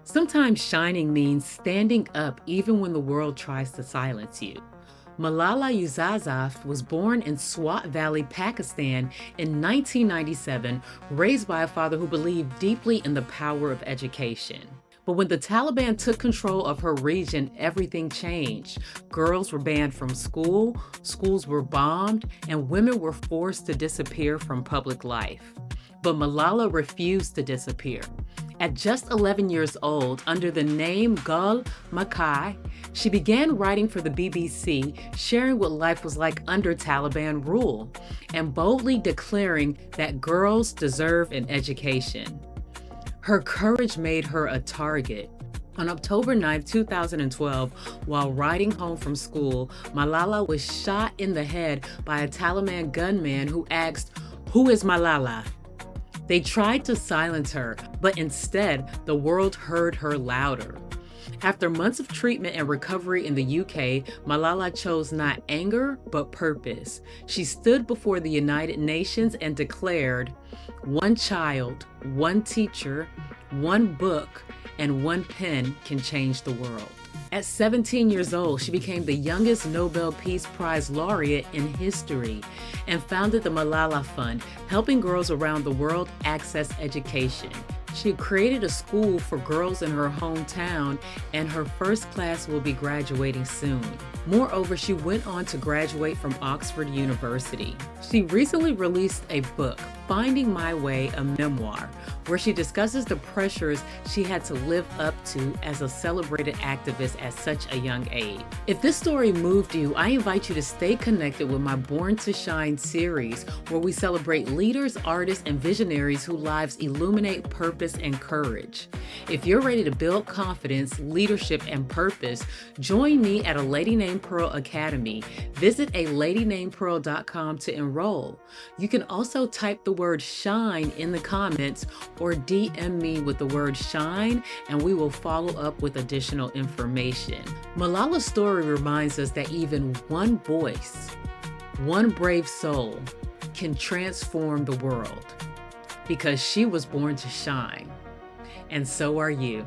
Sometimes shining means standing up even when the world tries to silence you. Malala Yousafzai was born in Swat Valley, Pakistan in 1997, raised by a father who believed deeply in the power of education. But when the Taliban took control of her region, everything changed. Girls were banned from school, schools were bombed, and women were forced to disappear from public life. But Malala refused to disappear. At just 11 years old, under the name Gul Makai, she began writing for the BBC, sharing what life was like under Taliban rule, and boldly declaring that girls deserve an education. Her courage made her a target. On October 9, 2012, while riding home from school, Malala was shot in the head by a Taliban gunman who asked, "Who is Malala?" They tried to silence her, but instead, the world heard her louder. After months of treatment and recovery in the UK, Malala chose not anger, but purpose. She stood before the United Nations and declared, "One child, one teacher, one book, and one pen can change the world." At 17 years old, she became the youngest Nobel Peace Prize laureate in history and founded the Malala Fund, helping girls around the world access education. She created a school for girls in her hometown, and her first class will be graduating soon. Moreover, she went on to graduate from Oxford University. She recently released a book, Finding My Way, a memoir, where she discusses the pressures she had to live up to as a celebrated activist at such a young age. If this story moved you, I invite you to stay connected with my Born to Shine series, where we celebrate leaders, artists, and visionaries whose lives illuminate purpose and courage. If you're ready to build confidence, leadership, and purpose, join me at a Lady Named Pearl Academy. Visit aladynamepearl.com to enroll. You can also type the word shine in the comments or DM me with the word shine, and we will follow up with additional information. Malala's story reminds us that even one voice, one brave soul can transform the world, because she was born to shine, and so are you.